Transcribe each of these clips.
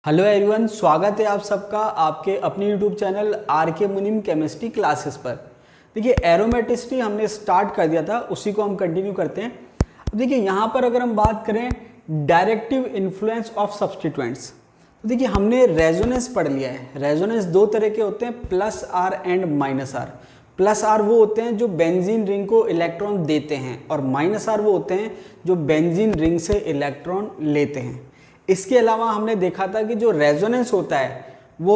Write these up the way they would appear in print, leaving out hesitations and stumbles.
Hello everyone, स्वागत है आप सबका आपके अपने यूट्यूब चैनल आर के मुनीम केमिस्ट्री क्लासेस पर। देखिए, एरोमेटिसिटी हमने स्टार्ट कर दिया था, उसी को हम कंटिन्यू करते हैं। अब देखिए, यहाँ पर अगर हम बात करें डायरेक्टिव इन्फ्लुएंस ऑफ सब्स्टिट्यूएंट्स, तो देखिए हमने रेजोनेंस पढ़ लिया है। रेजोनेंस दो तरह के होते हैं, plus R and minus R. Plus R वो होते हैं जो बेंजीन रिंग को इलेक्ट्रॉन देते हैं, और माइनस आर वो होते हैं जो बेंजीन रिंग से इलेक्ट्रॉन लेते हैं। इसके अलावा हमने देखा था कि जो रेजोनेंस होता है वो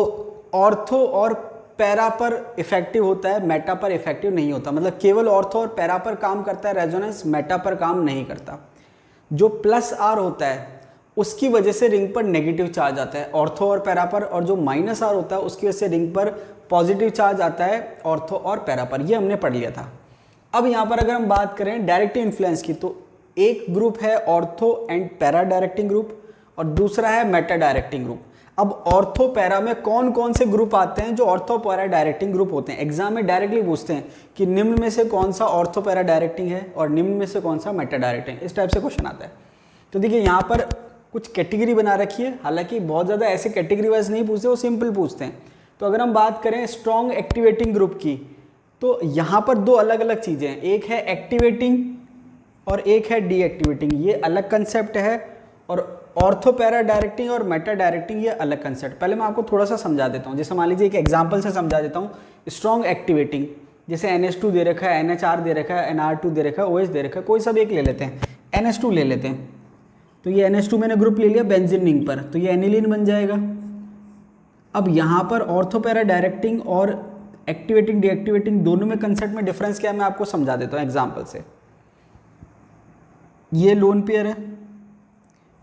ऑर्थो और पैरा पर इफेक्टिव होता है, मेटा पर इफेक्टिव नहीं होता। मतलब केवल ऑर्थो और पैरा पर काम करता है रेजोनेंस, मेटा पर काम नहीं करता। जो प्लस आर होता है उसकी वजह से रिंग पर नेगेटिव चार्ज आता है ऑर्थो और पैरा पर, और जो माइनस आर होता है उसकी वजह से रिंग पर पॉजिटिव चार्ज आता है ऑर्थो और पैरा पर। ये हमने पढ़ लिया था। अब यहाँ पर अगर हम बात करें डायरेक्टिव इन्फ्लुएंस की, तो एक ग्रुप है ortho and para directing group और दूसरा है मेटा डायरेक्टिंग ग्रुप। अब ऑर्थो पैरा में कौन कौन से ग्रुप आते हैं जो ऑर्थो पैरा डायरेक्टिंग ग्रुप होते हैं? एग्जाम में डायरेक्टली पूछते हैं कि निम्न में से कौन सा ऑर्थो पैरा डायरेक्टिंग है और निम्न में से कौन सा मेटा डायरेक्टिंग, इस टाइप से क्वेश्चन आता है। तो देखिए यहाँ पर कुछ कैटेगरी बना रखी है, हालांकि बहुत ज़्यादा ऐसे कैटेगरी वाइज नहीं पूछते, वो सिंपल पूछते हैं। तो अगर हम बात करें स्ट्रॉन्ग एक्टिवेटिंग ग्रुप की, तो यहाँ पर दो अलग अलग चीज़ें हैं, एक है एक्टिवेटिंग और एक है डीएक्टिवेटिंग। ये अलग कंसेप्ट है, और ऑर्थो पैरा डायरेक्टिंग और मेटा डायरेक्टिंग ये अलग कंसेप्ट। पहले मैं आपको थोड़ा सा समझा देता हूँ। जैसे मान लीजिए एक एग्जांपल से समझा देता हूँ। स्ट्रॉन्ग एक्टिवेटिंग, जैसे NH2 दे रखा है, NHR दे रखा है, NR2 दे रखा है, OH दे रखा है, कोई सब एक ले लेते हैं, NH2 ले लेते हैं। तो ये NH2 मैंने ग्रुप ले लिया बेंजीन रिंग पर, तो ये एनिलीन बन जाएगा। अब यहाँ पर ऑर्थो पैरा डायरेक्टिंग और एक्टिवेटिंग डीएक्टिवेटिंग दोनों में कंसेप्ट में डिफरेंस क्या है मैं आपको समझा देता हूँ एग्जाम्पल से। ये लोन पेयर है,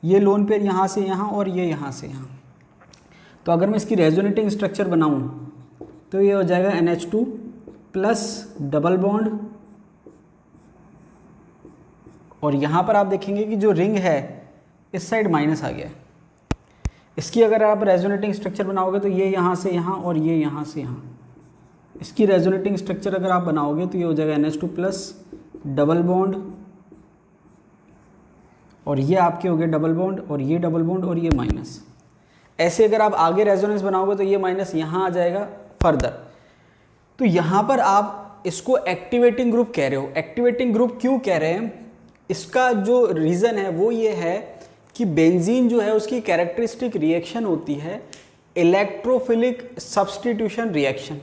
ये लोन पेयर यहाँ से यहाँ और ये यहाँ से यहाँ। तो अगर मैं इसकी रेजोनेटिंग स्ट्रक्चर बनाऊँ तो ये हो जाएगा NH2 प्लस डबल बॉन्ड, और यहाँ पर आप देखेंगे कि जो रिंग है इस साइड माइनस आ गया है। इसकी अगर आप रेजोनेटिंग स्ट्रक्चर बनाओगे तो ये यहाँ से यहाँ और ये यहाँ से यहाँ। इसकी रेजोनेटिंग स्ट्रक्चर अगर आप बनाओगे तो ये हो जाएगा NH2 प्लस डबल बॉन्ड, और ये आपके हो गए डबल बॉन्ड, और ये डबल बॉन्ड, और ये माइनस। ऐसे अगर आप आगे रेजोनेंस बनाओगे तो ये माइनस यहाँ आ जाएगा फर्दर। तो यहाँ पर आप इसको एक्टिवेटिंग ग्रुप कह रहे हो। एक्टिवेटिंग ग्रुप क्यों कह रहे हैं? इसका जो रीज़न है वो ये है कि बेंजीन जो है उसकी कैरेक्टरिस्टिक रिएक्शन होती है इलेक्ट्रोफिलिक सब्स्टिट्यूशन रिएक्शन।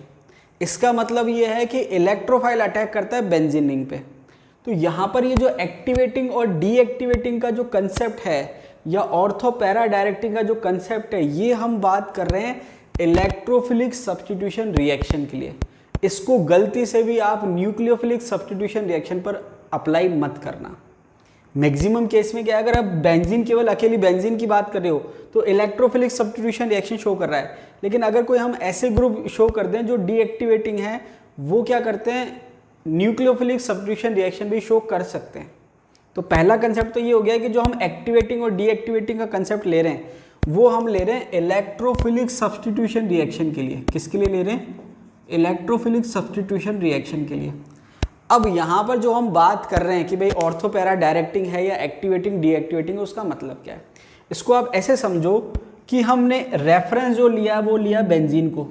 इसका मतलब ये है कि इलेक्ट्रोफाइल अटैक करता है बेंजीन रिंग पे। तो यहाँ पर ये जो एक्टिवेटिंग और डीएक्टिवेटिंग का जो कंसेप्ट है, या ऑर्थो पैरा डायरेक्टिंग का जो कंसेप्ट है, ये हम बात कर रहे हैं इलेक्ट्रोफिलिक सब्स्टिट्यूशन रिएक्शन के लिए। इसको गलती से भी आप न्यूक्लियोफिलिक सब्स्टिट्यूशन रिएक्शन पर अप्लाई मत करना। मैक्सिमम केस में क्या है, अगर आप बेंजीन केवल अकेली बेंजीन की बात कर रहे हो तो इलेक्ट्रोफिलिक सब्स्टिट्यूशन रिएक्शन शो कर रहा है, लेकिन अगर कोई हम ऐसे ग्रुप शो कर दें जो डीएक्टिवेटिंग है, वो क्या करते हैं, न्यूक्लियोफिलिक सब्स्टिट्यूशन रिएक्शन भी शो कर सकते हैं। तो पहला कंसेप्ट तो ये हो गया कि जो हम एक्टिवेटिंग और डीएक्टिवेटिंग का कंसेप्ट ले रहे हैं वो हम ले रहे हैं इलेक्ट्रोफिलिक सब्स्टिट्यूशन रिएक्शन के लिए। किसके लिए ले रहे हैं? इलेक्ट्रोफिलिक सब्स्टिट्यूशन रिएक्शन के लिए। अब यहाँ पर जो हम बात कर रहे हैं कि भाई ऑर्थो पैरा डायरेक्टिंग है या एक्टिवेटिंग डीएक्टिवेटिंग, उसका मतलब क्या है? इसको आप ऐसे समझो कि हमने रेफरेंस जो लिया वो लिया बेंजीन को।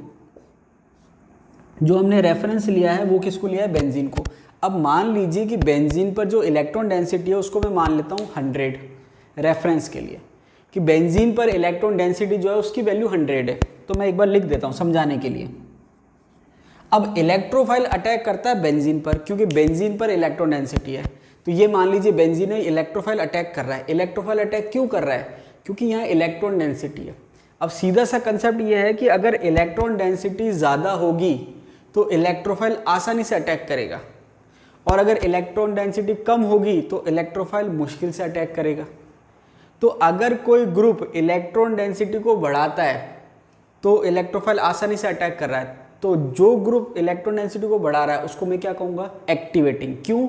जो हमने रेफरेंस लिया है वो किसको लिया है? बेंजीन को। अब मान लीजिए कि बेंजीन पर जो इलेक्ट्रॉन डेंसिटी है उसको मैं मान लेता हूँ 100 रेफरेंस के लिए, कि बेंजीन पर इलेक्ट्रॉन डेंसिटी जो है उसकी वैल्यू 100 है। तो मैं एक बार लिख देता हूँ समझाने के लिए। अब इलेक्ट्रोफाइल अटैक करता है बेंजीन पर, क्योंकि बेंजीन पर इलेक्ट्रॉन डेंसिटी है। तो ये मान लीजिए बेंजीन है, इलेक्ट्रोफाइल अटैक कर रहा है। इलेक्ट्रोफाइल अटैक क्यों कर रहा है? क्योंकि यहाँ इलेक्ट्रॉन डेंसिटी है। अब सीधा सा कंसेप्ट ये है कि अगर इलेक्ट्रॉन डेंसिटी ज़्यादा होगी तो इलेक्ट्रोफाइल आसानी से अटैक करेगा, और अगर इलेक्ट्रॉन डेंसिटी कम होगी तो इलेक्ट्रोफाइल मुश्किल से अटैक करेगा। तो अगर कोई ग्रुप इलेक्ट्रॉन डेंसिटी को बढ़ाता है तो इलेक्ट्रोफाइल आसानी से अटैक कर रहा है। तो जो ग्रुप इलेक्ट्रॉन डेंसिटी को बढ़ा रहा है उसको मैं क्या कहूँगा? एक्टिवेटिंग। क्यों?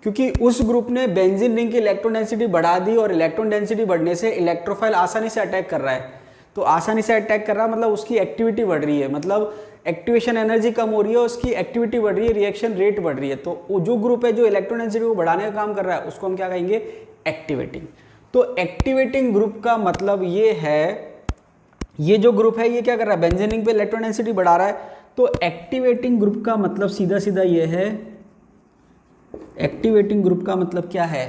क्योंकि उस ग्रुप ने बेंजीन रिंग की इलेक्ट्रॉन डेंसिटी बढ़ा दी, और इलेक्ट्रॉन डेंसिटी बढ़ने से इलेक्ट्रोफाइल आसानी से अटैक कर रहा है। तो आसानी से अटैक कर रहा है मतलब उसकी एक्टिविटी बढ़ रही है, मतलब एक्टिवेशन एनर्जी कम हो रही है, उसकी एक्टिविटी बढ़ रही है, रिएक्शन रेट बढ़ रही है। तो वो जो ग्रुप है जो इलेक्ट्रॉन डेंसिटी को बढ़ाने का काम कर रहा है उसको हम क्या कहेंगे? एक्टिवेटिंग। तो एक्टिवेटिंग ग्रुप का मतलब ये है ये जो ग्रुप है ये क्या कर रहा है, बेंजीन रिंग पे इलेक्ट्रॉन डेंसिटी बढ़ा रहा है। तो एक्टिवेटिंग ग्रुप का मतलब सीधा सीधा ये है, एक्टिवेटिंग ग्रुप का मतलब क्या है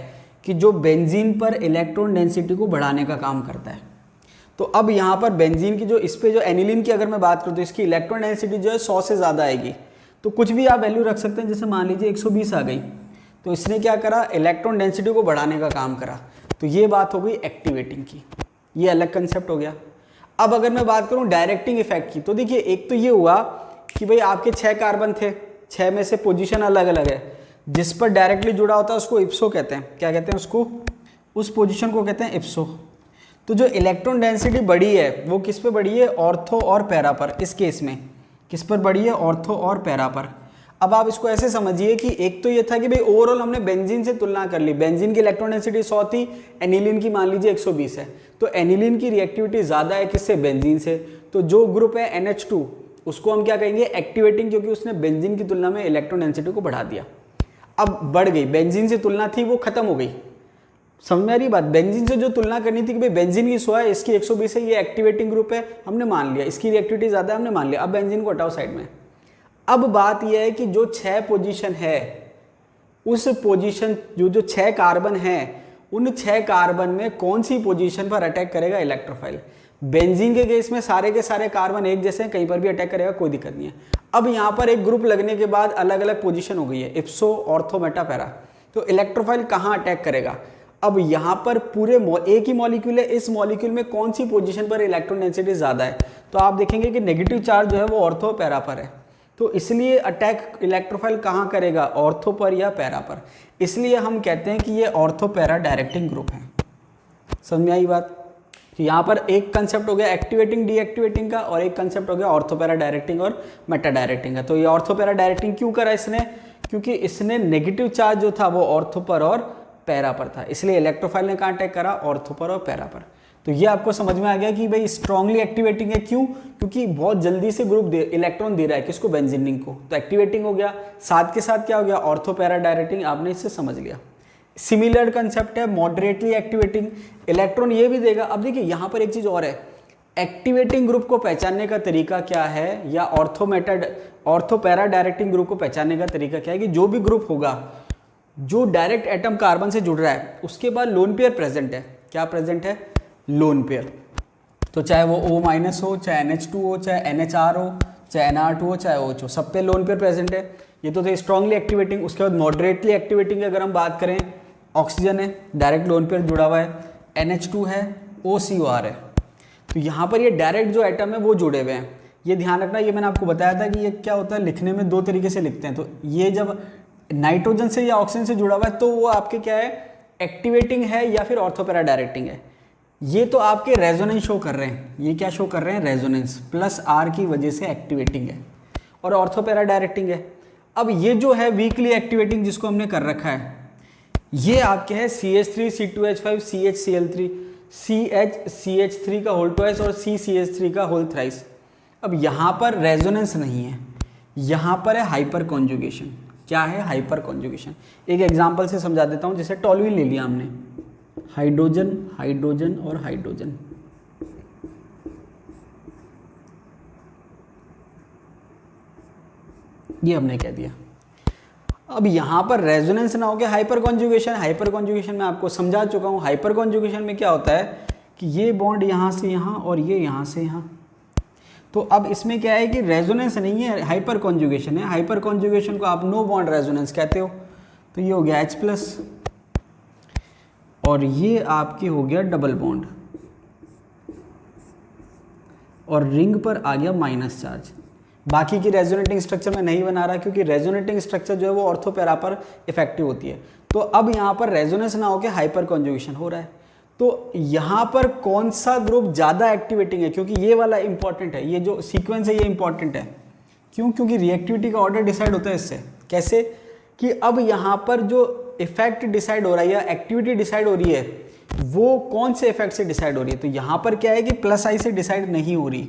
कि जो बेंजीन पर इलेक्ट्रॉन डेंसिटी को बढ़ाने का काम करता है। तो अब यहाँ पर बेंजीन की जो इस पे जो एनिलीन की अगर मैं बात करूँ तो इसकी इलेक्ट्रॉन डेंसिटी जो है 100 से ज़्यादा आएगी। तो कुछ भी आप वैल्यू रख सकते हैं, जैसे मान लीजिए 120 आ गई, तो इसने क्या करा, इलेक्ट्रॉन डेंसिटी को बढ़ाने का काम करा। तो ये बात हो गई एक्टिवेटिंग की, ये अलग कंसेप्ट हो गया। अब अगर मैं बात करूँ डायरेक्टिंग इफेक्ट की, तो देखिए एक तो ये हुआ कि भाई आपके 6 कार्बन थे, 6 में से पोजीशन अलग अलग है, जिस पर डायरेक्टली जुड़ा होता है उसको इप्सो कहते हैं। क्या कहते हैं उसको, उस पोजीशन को कहते हैं इप्सो। तो जो इलेक्ट्रॉन डेंसिटी बढ़ी है वो किस पे बढ़ी है, ऑर्थो और पैरा पर। इस केस में किस पर बढ़ी है, ऑर्थो और पैरा पर। अब आप इसको ऐसे समझिए कि एक तो ये था कि भाई ओवरऑल हमने बेंजीन से तुलना कर ली, बेंजीन की इलेक्ट्रॉन डेंसिटी 100 थी, एनिलीन की मान लीजिए 120 है, तो एनिलीन की रिएक्टिविटी ज़्यादा है किससे, बेंजीन से। तो जो ग्रुप है NH2 उसको हम क्या कहेंगे, एक्टिवेटिंग, क्योंकि उसने बेंजीन की तुलना में इलेक्ट्रॉन डेंसिटी को बढ़ा दिया। अब बढ़ गई, बेंजीन से तुलना थी वो खत्म हो गई। समझ में आ रही बात, बेंजीन से जो तुलना करनी थी कि भाई बेंजीन की 100 है, इसकी 120 है, ये एक्टिवेटिंग ग्रुप है, हमने मान लिया, इसकी रिएक्टिविटी ज़्यादा है, हमने मान लिया। अब बेंजीन को हटाओ साइड में। अब बात यह है कि जो 6 पोजीशन है, उस पोजीशन जो 6 कार्बन है, उन 6 कार्बन में कौन सी पोजीशन पर अटैक करेगा इलेक्ट्रोफाइल। बेंजीन के केस में सारे के सारे कार्बन एक जैसे हैं, कहीं पर भी अटैक करेगा, कोई दिक्कत नहीं है। अब यहाँ पर एक ग्रुप लगने के बाद अलग अलग पोजीशन हो गई है, इप्सो, ऑर्थो, मेटा, पैरा। तो इलेक्ट्रोफाइल कहाँ अटैक करेगा, अब यहाँ पर पूरे एक ही मॉलिक्यूल है, इस मॉलिक्यूल में कौन सी पोजीशन पर इलेक्ट्रॉन डेंसिटी ज़्यादा है। तो आप देखेंगे कि नेगेटिव चार्ज जो है वो ऑर्थो पैरा पर है, तो इसलिए अटैक इलेक्ट्रोफाइल कहाँ करेगा, ऑर्थो पर या पैरा पर। इसलिए हम कहते हैं कि ये ऑर्थो पैरा डायरेक्टिंग ग्रुप है। समझ में आई बात। तो यहाँ पर एक कंसेप्ट हो गया एक्टिवेटिंग डीएक्टिवेटिंग का, और एक कंसेप्ट हो गया ऑर्थो पैरा डायरेक्टिंग और मेटा डायरेक्टिंग का। तो ये ऑर्थो पैरा डायरेक्टिंग क्यों करा इसने, क्योंकि इसने नेगेटिव चार्ज जो था वो ऑर्थो पर और पैरा पर था, इसलिए इलेक्ट्रोफाइल ने कहाँ अटैक करा, ऑर्थो पर और पैरा पर। तो ये आपको समझ में आ गया कि भाई स्ट्रांगली एक्टिवेटिंग है, क्यों, क्योंकि बहुत जल्दी से ग्रुप इलेक्ट्रॉन दे रहा है किसको, बेंजीन रिंग को, तो एक्टिवेटिंग हो गया। साथ के साथ क्या हो गया, ऑर्थो पैरा डायरेक्टिंग, आपने इससे समझ लिया। सिमिलर कंसेप्ट है मॉडरेटली एक्टिवेटिंग, इलेक्ट्रॉन ये भी देगा। अब देखिए यहाँ पर एक चीज और है, एक्टिवेटिंग ग्रुप को पहचानने का तरीका क्या है, या ऑर्थो पैरा डायरेक्टिंग ग्रुप को पहचानने का तरीका क्या है, कि जो भी ग्रुप होगा जो डायरेक्ट एटम कार्बन से जुड़ रहा है उसके बाद लोन पेयर प्रेजेंट है। क्या प्रेजेंट है, लोन पेयर। तो चाहे वो O- हो, चाहे NH2 हो, चाहे NHR हो, चाहे NR2 हो, चाहे OH हो, सब पे लोन पेयर प्रेजेंट है। ये तो थे स्ट्रांगली एक्टिवेटिंग। उसके बाद मॉडरेटली एक्टिवेटिंग अगर हम बात करें, ऑक्सीजन है, डायरेक्ट लोन पेयर जुड़ा हुआ है, NH2 है, OCOR है। तो यहाँ पर ये डायरेक्ट जो एटम है वो जुड़े हुए हैं। ये ध्यान रखना, ये मैंने आपको बताया था कि ये क्या होता है, लिखने में 2 तरीके से लिखते हैं। तो ये जब नाइट्रोजन से या ऑक्सीजन से जुड़ा हुआ है तो वो आपके क्या है, एक्टिवेटिंग है या फिर ऑर्थो पैरा डायरेक्टिंग है। ये तो आपके रेजोनेंस शो कर रहे हैं, ये क्या शो कर रहे हैं, रेजोनेंस प्लस R की वजह से एक्टिवेटिंग है, और ऑर्थो पैरा डायरेक्टिंग है। अब ये जो है वीकली एक्टिवेटिंग जिसको हमने कर रखा है, ये आपके है CH3 C2H5 CHCl3 CHCH3 का होल ट्वाइस और CCH3 का होल थ्राइस। अब यहाँ पर रेजोनेंस नहीं है, यहाँ पर है हाइपर कॉन्जुगेशन। क्या है, हाइपर कॉन्जुगेशन। एक एग्जांपल से समझा देता हूँ, जैसे टॉलुइन ले लिया हमने, हाइड्रोजन हाइड्रोजन और हाइड्रोजन, ये हमने कह दिया। अब यहाँ पर रेजोनेंस ना हो गया, हाइपर कॉन्जुगेशन। हाइपर कॉन्जुगेशन में आपको समझा चुका हूँ। हाइपर कॉन्जुगेशन में क्या होता है कि ये बॉन्ड यहाँ से यहाँ और ये यहाँ से यहाँ। तो अब इसमें क्या है कि रेजोनेंस नहीं है, हाइपर कॉन्जुगेशन है। हाइपर कॉन्जुगेशन को आप नो बॉन्ड रेजोनेंस कहते हो। तो ये हो गया H+, और ये आपकी हो गया डबल बॉन्ड, और रिंग पर आ गया माइनस चार्ज। बाकी की रेजोनेटिंग स्ट्रक्चर में नहीं बना रहा, क्योंकि रेजोनेटिंग स्ट्रक्चर जो है वो ऑर्थो पैरा पर इफेक्टिव होती है। तो अब यहाँ पर रेजोनेंस ना होकर हाइपर कॉन्जुगेशन हो रहा है। तो यहाँ पर कौन सा ग्रुप ज़्यादा एक्टिवेटिंग है, क्योंकि ये वाला इंपॉर्टेंट है, ये जो सीक्वेंस है ये इंपॉर्टेंट है। क्यों, क्योंकि रिएक्टिविटी का ऑर्डर डिसाइड होता है इससे। कैसे कि अब यहाँ पर जो इफेक्ट डिसाइड हो रहा है या एक्टिविटी डिसाइड हो रही है, वो कौन से इफेक्ट से डिसाइड हो रही है। तो यहाँ पर क्या है कि +I से डिसाइड नहीं हो रही,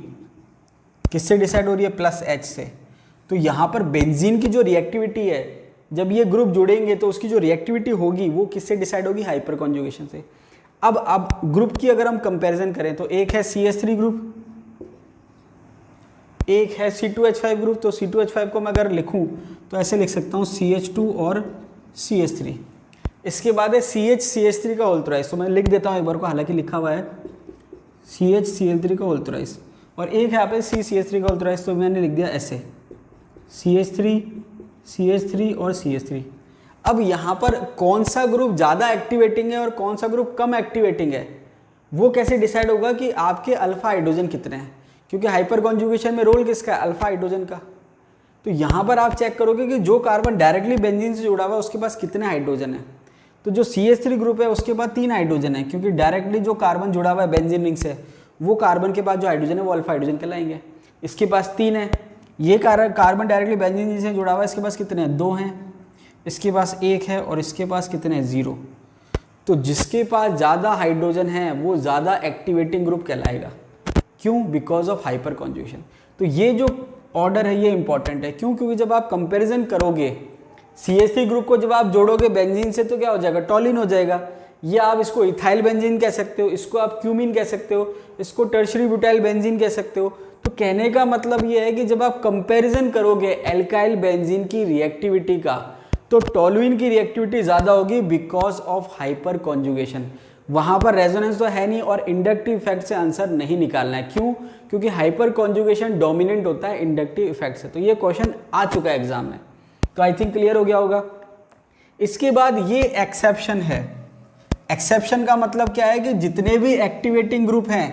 किससे डिसाइड हो रही है, +H से। तो यहाँ पर बेंजीन की जो रिएक्टिविटी है, जब ये ग्रुप जुड़ेंगे तो उसकी जो रिएक्टिविटी होगी वो किससे डिसाइड होगी, हाइपर कॉन्जुगेशन से। अब ग्रुप की अगर हम कंपैरिजन करें तो एक है CH3 ग्रुप, एक है C2H5 ग्रुप, तो C2H5 को मैं अगर लिखूं तो ऐसे लिख सकता हूँ CH2 और CH3। इसके बाद है CH का होल थ्राइस, तो मैं लिख देता हूँ एक बार को, हालांकि लिखा हुआ है CHCl3 का होल थ्राइस, और एक है यहाँ पे CCH3 का होल थ्राइस, तो मैंने लिख दिया ऐसे CH3 और CH3। अब यहाँ पर कौन सा ग्रुप ज़्यादा एक्टिवेटिंग है और कौन सा ग्रुप कम एक्टिवेटिंग है, वो कैसे डिसाइड होगा कि आपके अल्फा हाइड्रोजन कितने हैं, क्योंकि हाइपर कॉन्जुगेशन में रोल किसका है, अल्फा हाइड्रोजन का। तो यहाँ पर आप चेक करोगे कि जो कार्बन डायरेक्टली बेंजीन से जुड़ा हुआ है उसके पास कितने हाइड्रोजन है। तो जो CH3 ग्रुप है उसके पास 3 हाइड्रोजन है, क्योंकि डायरेक्टली जो कार्बन जुड़ा हुआ है बेंजीन रिंग से, वो कार्बन के पास जो हाइड्रोजन है वो अल्फा हाइड्रोजन कहलाएंगे। इसके पास 3 है। ये कार्बन डायरेक्टली बेंजीन से जुड़ा हुआ है, इसके पास कितने हैं, 2 हैं। इसके पास 1 है और इसके पास कितने हैं, 0। तो जिसके पास ज़्यादा हाइड्रोजन है वो ज़्यादा एक्टिवेटिंग ग्रुप कहलाएगा। क्यों? Because of hyper conjugation. तो ये जो ऑर्डर है ये इंपॉर्टेंट है। क्यों? क्योंकि जब आप कंपैरिजन करोगे CH3 ग्रुप को जब आप जोड़ोगे बेंजीन से तो क्या हो जाएगा, टॉलिन हो जाएगा। ये आप इसको इथाइल बेंजीन कह सकते हो, इसको आप क्यूमीन कह सकते हो, इसको टर्शरी ब्यूटाइल बेंजीन कह सकते हो। तो कहने का मतलब ये है कि जब आप कंपैरिजन करोगे एल्काइल बेंजीन की रिएक्टिविटी का, तो टॉलुइन की रिएक्टिविटी ज़्यादा होगी बिकॉज ऑफ हाइपर कॉन्जुगेशन। वहाँ पर रेजोनेंस तो है नहीं और इंडक्टिव इफेक्ट से आंसर नहीं निकालना है। क्यों? क्योंकि हाइपर कॉन्जुगेशन डोमिनेंट होता है इंडक्टिव इफेक्ट से। तो ये क्वेश्चन आ चुका है एग्जाम में, तो आई थिंक क्लियर हो गया होगा। इसके बाद ये एक्सेप्शन है। एक्सेप्शन का मतलब क्या है कि जितने भी एक्टिवेटिंग ग्रुप हैं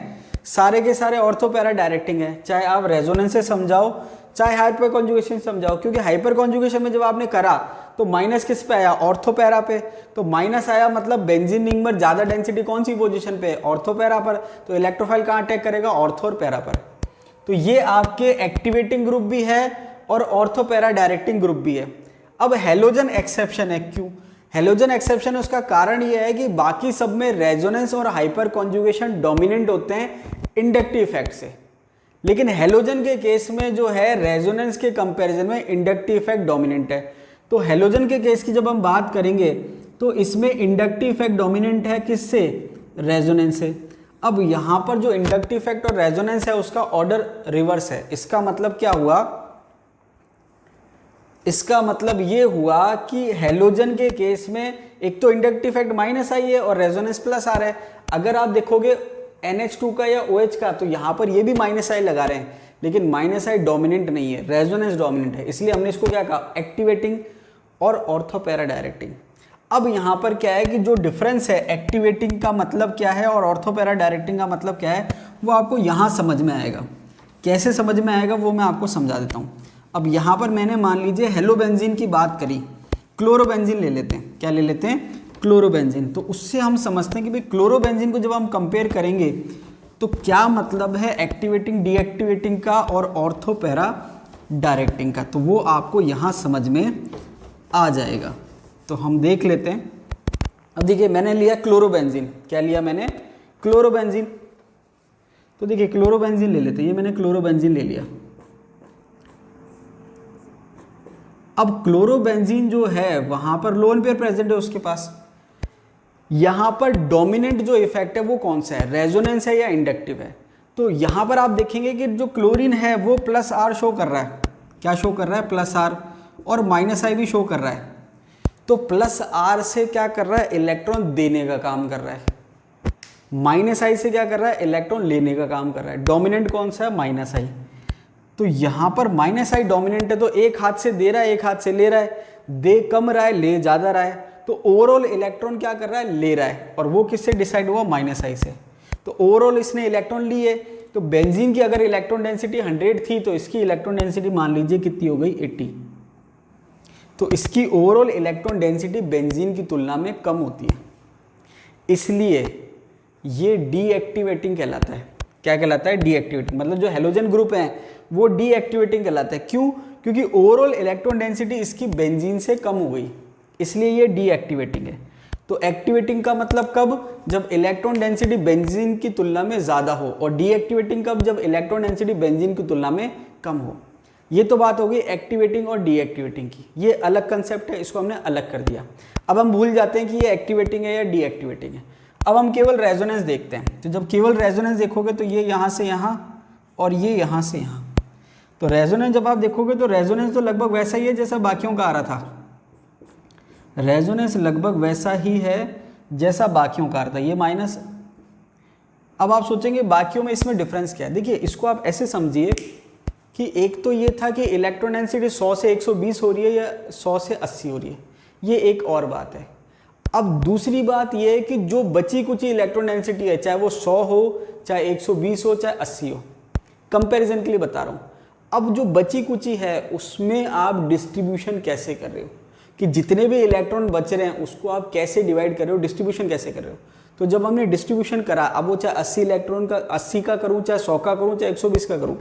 सारे के सारे ऑर्थो पैरा डायरेक्टिंग है, चाहे आप रेजोनेंस से समझाओ चाहे हाइपर कॉन्जुगेशन समझाओ। क्योंकि हाइपर कॉन्जुगेशन में जब आपने करा तो माइनस किस पे आया, ऑर्थो पैरा पे। तो माइनस आया मतलब बेंजीन रिंग में ज्यादा डेंसिटी कौन सी पोजीशन पे है, ऑर्थो पैरा पर। तो इलेक्ट्रोफाइल कहाँ अटैक करेगा, ऑर्थो और पैरा पर। तो ये आपके एक्टिवेटिंग ग्रुप भी है और ऑर्थो पैरा डायरेक्टिंग ग्रुप भी है। अब हेलोजन एक्सेप्शन है। क्यों हेलोजन एक्सेप्शन है? उसका कारण ये है कि बाकी सब में रेजोनेंस और हाइपर कॉन्जुगेशन डोमिनेंट होते हैं इंडक्टिव इफेक्ट से, लेकिन हेलोजन के केस में जो है रेजोनेंस के कंपैरिजन में इंडक्टिव इफेक्ट डोमिनेंट है। तो हेलोजन के केस की जब हम बात करेंगे तो इसमें इंडक्टिव इफेक्ट डोमिनेंट है किससे, रेजोनेंस से। अब यहाँ पर जो इंडक्टिव इफेक्ट और रेजोनेंस है उसका ऑर्डर रिवर्स है। इसका मतलब क्या हुआ, इसका मतलब ये हुआ कि हेलोजन के केस में एक तो इंडक्टिव इफेक्ट माइनस आई है और रेजोनेंस प्लस आ रहा है। अगर आप देखोगे NH2 का या OH का तो यहाँ पर ये भी माइनस आई लगा रहे हैं, लेकिन माइनस आई डोमिनेंट नहीं है, रेजोनेंस डोमिनेंट है। इसलिए हमने इसको क्या कहा, एक्टिवेटिंग और ऑर्थो पैरा डायरेक्टिंग। अब यहाँ पर क्या है कि जो डिफरेंस है एक्टिवेटिंग का मतलब क्या है और ऑर्थो पैरा डायरेक्टिंग का मतलब क्या है, वो आपको यहाँ समझ में आएगा। कैसे समझ में आएगा वो मैं आपको समझा देता हूँ। अब यहाँ पर मैंने मान लीजिए हेलोबेंजीन की बात करी, क्लोरोबेंजीन ले लेते हैं। क्या ले लेते हैं, क्लोरोबेंजीन। तो उससे हम समझते हैं कि भाई क्लोरोबेंजीन को जब हम कंपेयर करेंगे तो क्या मतलब है एक्टिवेटिंग डीएक्टिवेटिंग का और ऑर्थो पैरा डायरेक्टिंग का, तो वो आपको यहाँ समझ में आ जाएगा। तो हम देख लेते हैं। अब देखिए मैंने लिया क्लोरोबेंजीन। क्या लिया मैंने, क्लोरोबेंजीन। तो देखिए क्लोरोबेंजीन ले लेते हैं, ये मैंने क्लोरोबेंजीन ले लिया। अब क्लोरोबेंजीन जो है वहां पर लोन पेयर प्रेजेंट है उसके पास। यहां पर डोमिनेंट जो इफेक्ट है वो कौन सा है, रेजोनेंस है या इंडक्टिव है। तो यहां पर आप देखेंगे कि जो क्लोरीन है वो +R शो कर रहा है। क्या शो कर रहा है, +R, और -I भी शो कर रहा है। तो +R से क्या कर रहा है, इलेक्ट्रॉन देने का काम कर रहा है। -I से क्या कर रहा है, इलेक्ट्रॉन लेने का काम कर रहा है। डोमिनेंट कौन सा है, -I। तो यहाँ पर -I डोमिनेंट है, तो एक हाथ से दे रहा है एक हाथ से ले रहा है। दे कम रहा है ले ज़्यादा रहा है, तो ओवरऑल इलेक्ट्रॉन क्या कर रहा है, ले रहा है। और वो किससे डिसाइड हुआ, -I से। तो ओवरऑल इसने इलेक्ट्रॉन लिए। तो बेंजीन की अगर इलेक्ट्रॉन डेंसिटी 100 थी तो इसकी इलेक्ट्रॉन डेंसिटी मान लीजिए कितनी हो गई, 80। तो इसकी ओवरऑल इलेक्ट्रॉन डेंसिटी बेंजीन की तुलना में कम होती है, इसलिए ये डीएक्टिवेटिंग कहलाता है। क्या कहलाता है, डीएक्टिवेटिंग। मतलब जो हेलोजन ग्रुप है वो डीएक्टिवेटिंग कहलाता है। क्यों, क्योंकि ओवरऑल इलेक्ट्रॉन डेंसिटी इसकी बेंजीन से कम हो गई, इसलिए ये डीएक्टिवेटिंग है। तो एक्टिवेटिंग का मतलब कब, जब इलेक्ट्रॉन डेंसिटी बेंजीन की तुलना में ज़्यादा हो, और डीएक्टिवेटिंग कब, जब इलेक्ट्रॉन डेंसिटी बेंजीन की तुलना में कम हो। ये तो बात हो गई एक्टिवेटिंग और डीएक्टिवेटिंग की। ये अलग कंसेप्ट है, इसको हमने अलग कर दिया। अब हम भूल जाते हैं कि ये एक्टिवेटिंग है या डीएक्टिवेटिंग है। अब हम केवल रेजोनेंस देखते हैं। तो जब केवल रेजोनेंस देखोगे तो ये यहाँ से यहाँ और ये यहाँ से यहाँ। तो रेजोनेंस जब आप देखोगे तो रेजोनेंस तो लगभग वैसा ही है जैसा बाकियों का आ रहा था, रेजोनेंस लगभग वैसा ही है जैसा बाकियों का आ रहा था, ये माइनस। अब आप सोचेंगे बाकियों में इसमें डिफरेंस क्या है। देखिए इसको आप ऐसे समझिए कि एक तो ये था कि इलेक्ट्रॉन डेंसिटी 100 से 120 हो रही है या 100 से 80 हो रही है, ये एक और बात है। अब दूसरी बात ये है कि जो बची कुची इलेक्ट्रॉन डेंसिटी है, चाहे वो 100 हो, चाहे 120 हो, चाहे 80 हो, कंपैरिजन के लिए बता रहा हूँ। अब जो बची कुची है उसमें आप डिस्ट्रीब्यूशन कैसे कर रहे हो, कि जितने भी इलेक्ट्रॉन बच रहे हैं उसको आप कैसे डिवाइड कर रहे हो, डिस्ट्रीब्यूशन कैसे कर रहे हो। तो जब हमने डिस्ट्रीब्यूशन करा, अब वो चाहे 80 इलेक्ट्रॉन का 80 का करूँ, चाहे 100 का करूँ, चाहे 120 का करूँ,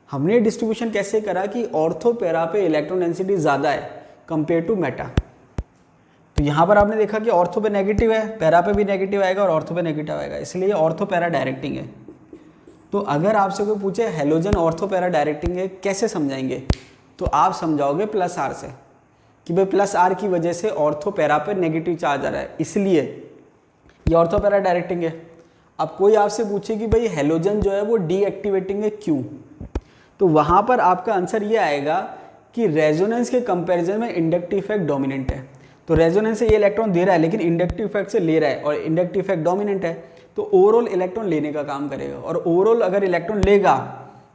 हमने डिस्ट्रीब्यूशन कैसे करा कि ऑर्थो पैरा पे इलेक्ट्रॉन डेंसिटी ज़्यादा है कंपेयर टू मेटा। तो यहाँ पर आपने देखा कि ऑर्थो पे नेगेटिव है, पैरा पे भी नेगेटिव आएगा और ऑर्थो पे नेगेटिव आएगा, इसलिए ऑर्थो पैरा डायरेक्टिंग है। तो अगर आपसे कोई पूछे हेलोजन ऑर्थो पैरा डायरेक्टिंग है कैसे समझाएंगे, तो आप समझाओगे प्लस आर से, कि भाई प्लस आर की वजह से ऑर्थो पैरा पे नेगेटिव चार्ज आ रहा है, इसलिए ये ऑर्थो पैरा डायरेक्टिंग है। अब कोई आपसे पूछे कि भाई हेलोजन जो है वो डीएक्टिवेटिंग है क्यों, तो वहाँ पर आपका आंसर ये आएगा कि रेजोनेंस के कंपैरिजन में इंडक्टिव इफेक्ट डोमिनेंट है। तो रेजोनेंस से ये इलेक्ट्रॉन दे रहा है लेकिन इंडक्टिव इफेक्ट से ले रहा है और इंडक्टिव इफेक्ट डोमिनेंट है, तो ओवरऑल इलेक्ट्रॉन लेने का काम करेगा, और ओवरऑल अगर इलेक्ट्रॉन लेगा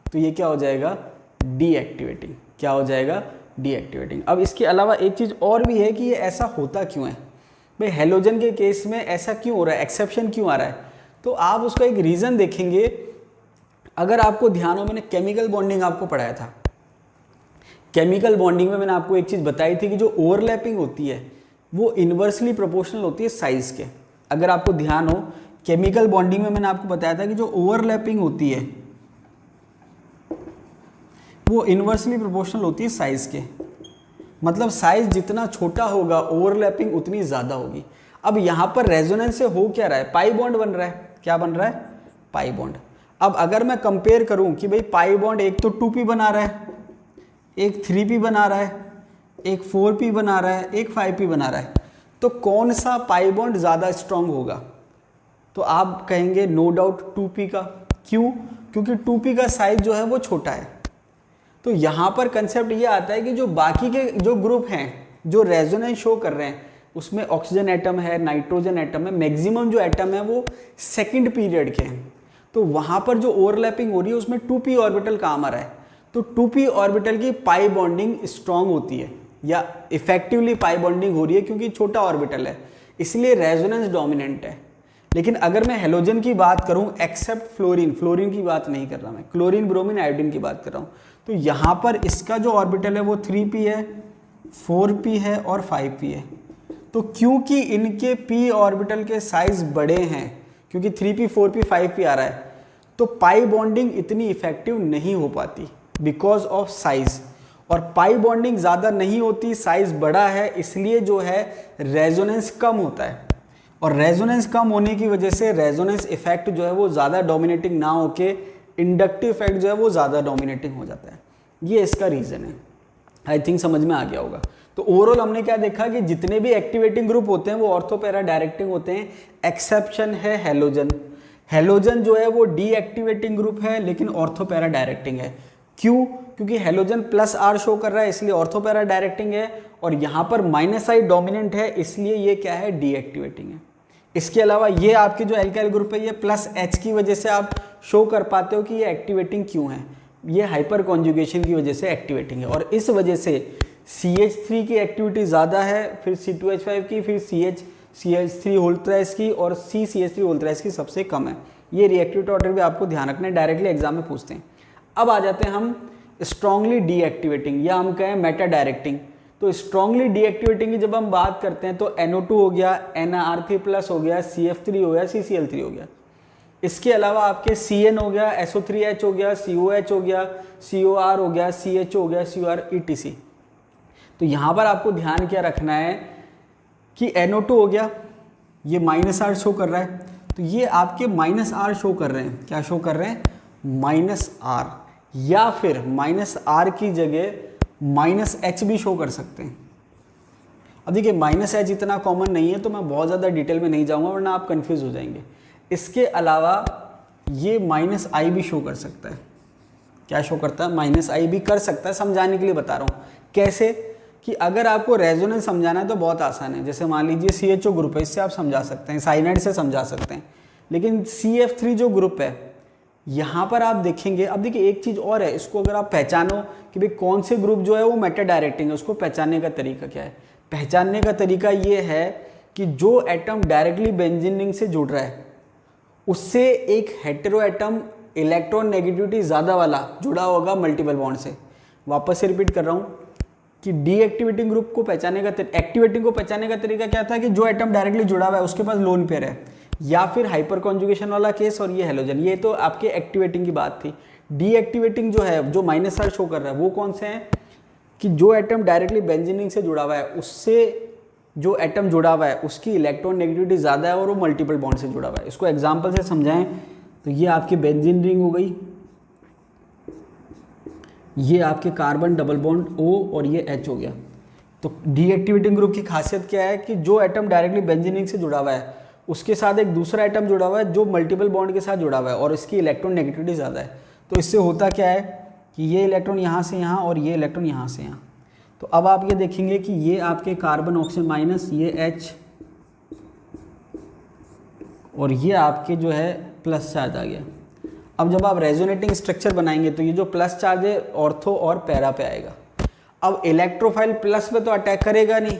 तो ये क्या हो जाएगा, डीएक्टिवेटिंग। क्या हो जाएगा, डीएक्टिवेटिंग। अब इसके अलावा एक चीज़ और भी है कि ये ऐसा होता क्यों है, भाई हेलोजन के केस में ऐसा क्यों हो रहा है, एक्सेप्शन क्यों आ रहा है। तो आप उसका एक रीज़न देखेंगे। अगर आपको ध्यान हो, मैंने केमिकल बॉन्डिंग आपको पढ़ाया था, केमिकल बॉन्डिंग में मैंने आपको एक चीज़ बताई थी कि जो ओवरलैपिंग होती है वो इन्वर्सली प्रोपोर्शनल होती है साइज के। अगर आपको ध्यान हो, केमिकल बॉन्डिंग में मैंने आपको बताया था कि जो ओवरलैपिंग होती है वो इन्वर्सली प्रोपोर्शनल होती है साइज के, मतलब साइज जितना छोटा होगा ओवरलैपिंग उतनी ज़्यादा होगी। अब यहाँ पर रेजोनेंस से हो क्या रहा है, पाई बॉन्ड बन रहा है। क्या बन रहा है, पाई बॉन्ड। अब अगर मैं कंपेयर करूं कि भाई पाई बॉन्ड एक तो 2p बना रहा है, एक 3p बना रहा है, एक 4p बना रहा है, एक 5p बना रहा है, तो कौन सा पाई बॉन्ड ज़्यादा स्ट्रांग होगा, तो आप कहेंगे नो डाउट 2p का। क्यों, क्योंकि 2p का साइज जो है वो छोटा है। तो यहाँ पर कंसेप्ट ये आता है कि जो बाकी के जो ग्रुप हैं जो रेजोनेंस शो कर रहे हैं उसमें ऑक्सीजन एटम है, नाइट्रोजन एटम है, मैक्सिमम जो एटम है वो सेकंड पीरियड के हैं, तो वहाँ पर जो ओवरलैपिंग हो रही है उसमें 2p ऑर्बिटल काम आ रहा है। तो 2p ऑर्बिटल की पाई बॉन्डिंग स्ट्रांग होती है या इफेक्टिवली पाई बॉन्डिंग हो रही है क्योंकि छोटा ऑर्बिटल है, इसलिए रेजोनेंस डोमिनेंट है। लेकिन अगर मैं हेलोजन की बात करूं एक्सेप्ट फ्लोरीन, फ्लोरीन की बात नहीं कर रहा मैं, क्लोरीन, ब्रोमीन, आयोडीन की बात कर रहा हूं, तो यहाँ पर इसका जो ऑर्बिटल है वो 3p है, 4p है और 5p है। तो क्योंकि इनके p ऑर्बिटल के साइज बड़े हैं, क्योंकि 3p, 4p, 5p आ रहा है, तो पाई बॉन्डिंग इतनी इफेक्टिव नहीं हो पाती बिकॉज ऑफ साइज। और पाई बॉन्डिंग ज़्यादा नहीं होती, साइज बड़ा है, इसलिए जो है रेजोनेंस कम होता है। और रेजोनेंस कम होने की वजह से रेजोनेंस इफेक्ट जो है वो ज़्यादा डोमिनेटिंग ना होके इंडक्टिव इफेक्ट जो है वो ज़्यादा डोमिनेटिंग हो जाता है। ये इसका रीज़न है। आई थिंक समझ में आ गया होगा। तो ओवरऑल हमने क्या देखा कि जितने भी एक्टिवेटिंग ग्रुप होते हैं वो ऑर्थो पैरा डायरेक्टिंग होते हैं, एक्सेप्शन है हेलोजन। हेलोजन जो है वो डीएक्टिवेटिंग ग्रुप है लेकिन ऑर्थो पैरा डायरेक्टिंग है। क्यों, क्योंकि हेलोजन प्लस आर शो कर रहा है इसलिए ऑर्थो पैरा डायरेक्टिंग है, और यहाँ पर माइनस आई डोमिनेंट है इसलिए ये क्या है, डीएक्टिवेटिंग है। इसके अलावा ये आपके जो एल्काइल ग्रुप है ये प्लस एच की वजह से आप शो कर पाते हो कि ये एक्टिवेटिंग क्यों है, ये हाइपर कॉन्जुगेशन की वजह से एक्टिवेटिंग है। और इस वजह से CH3 की एक्टिविटी ज़्यादा है, फिर C2H5 की, फिर CH3 होल थ्राइस की, और CCH3 होल थ्राइस की सबसे कम है। ये रिएक्टिविटी ऑर्डर भी आपको ध्यान रखना है, डायरेक्टली एग्जाम में पूछते हैं। अब आ जाते हैं हम स्ट्रांगली डीएक्टिवेटिंग या हम कहें मेटा डायरेक्टिंग। तो स्ट्रांगली डीएक्टिवेटिंग की जब हम बात करते हैं तो NO2 हो गया, NR3+ हो गया, CF3 हो गया, CCl3 हो गया। इसके अलावा आपके CN हो गया, SO3H हो गया, COH हो गया, COR हो गया, CH हो गया, COR ETC। तो यहाँ पर आपको ध्यान क्या रखना है कि NO2 हो गया, ये -R शो कर रहा है, तो ये आपके -R शो कर रहे हैं। क्या शो कर रहे हैं, -R, या फिर -R की जगह -H भी शो कर सकते हैं। अब देखिए -H इतना कॉमन नहीं है तो मैं बहुत ज़्यादा डिटेल में नहीं जाऊँगा वरना आप कंफ्यूज हो जाएंगे। इसके अलावा ये -I भी शो कर सकता है, क्या शो करता है, -I भी कर सकता है। समझाने के लिए बता रहा हूँ कैसे, कि अगर आपको रेजोनेंस समझाना है तो बहुत आसान है। जैसे मान लीजिए CHO ग्रुप है, इससे आप समझा सकते हैं, साइनाइड से समझा सकते हैं। लेकिन CF3 जो ग्रुप है, यहाँ पर आप देखेंगे, अब देखिए एक चीज़ और है, इसको अगर आप पहचानो कि भाई कौन से ग्रुप जो है वो मेटा डायरेक्टिंग है, उसको पहचानने का तरीका क्या है। पहचानने का तरीका ये है कि जो एटम डायरेक्टली बेंजीन रिंग से जुड़ रहा है उससे एक हेटेरो एटम इलेक्ट्रॉन नेगेटिविटी ज़्यादा वाला जुड़ा होगा मल्टीपल बॉन्ड से। वापस से रिपीट कर रहा हूँ कि डीएक्टिवेटिंग ग्रुप को पहचानने का एक्टिवेटिंग को पहचानने का तरीका क्या था कि जो एटम डायरेक्टली जुड़ा हुआ है उसके पास लोन पेयर है, या फिर हाइपर कॉन्जुगेशन वाला केस और ये हेलोजन। ये तो आपके एक्टिवेटिंग की बात थी। डीएक्टिवेटिंग जो है, जो -R शो कर रहा है, वो कौन से हैं कि जो एटम डायरेक्टली बेंजीन रिंग से जुड़ा हुआ है उससे जो एटम जुड़ा हुआ है उसकी इलेक्ट्रॉन नेगेटिविटी ज़्यादा है और वो मल्टीपल बॉन्ड से जुड़ा हुआ है। इसको एग्जाम्पल से समझाएं तो ये आपकी बेंजीन रिंग हो गई, ये आपके कार्बन डबल बॉन्ड O और ये H हो गया। तो डीएक्टिवेटिंग ग्रुप की खासियत क्या है कि जो एटम डायरेक्टली बेंजीन रिंग से जुड़ा हुआ है उसके साथ एक दूसरा एटम जुड़ा हुआ है जो मल्टीपल बॉन्ड के साथ जुड़ा हुआ है और इसकी इलेक्ट्रॉन नेगेटिविटी ज़्यादा है। तो इससे होता क्या है कि ये इलेक्ट्रॉन यहाँ से यहाँ और ये इलेक्ट्रॉन यहाँ से यहाँ। तो अब आप ये देखेंगे कि ये आपके कार्बन ऑक्सीजन माइनस, ये H और ये आपके जो है प्लस चार्ज आ गया। अब जब आप रेजोनेटिंग स्ट्रक्चर बनाएंगे तो ये जो प्लस चार्ज है ऑर्थो और पैरा पे आएगा। अब इलेक्ट्रोफाइल प्लस पे तो अटैक करेगा नहीं,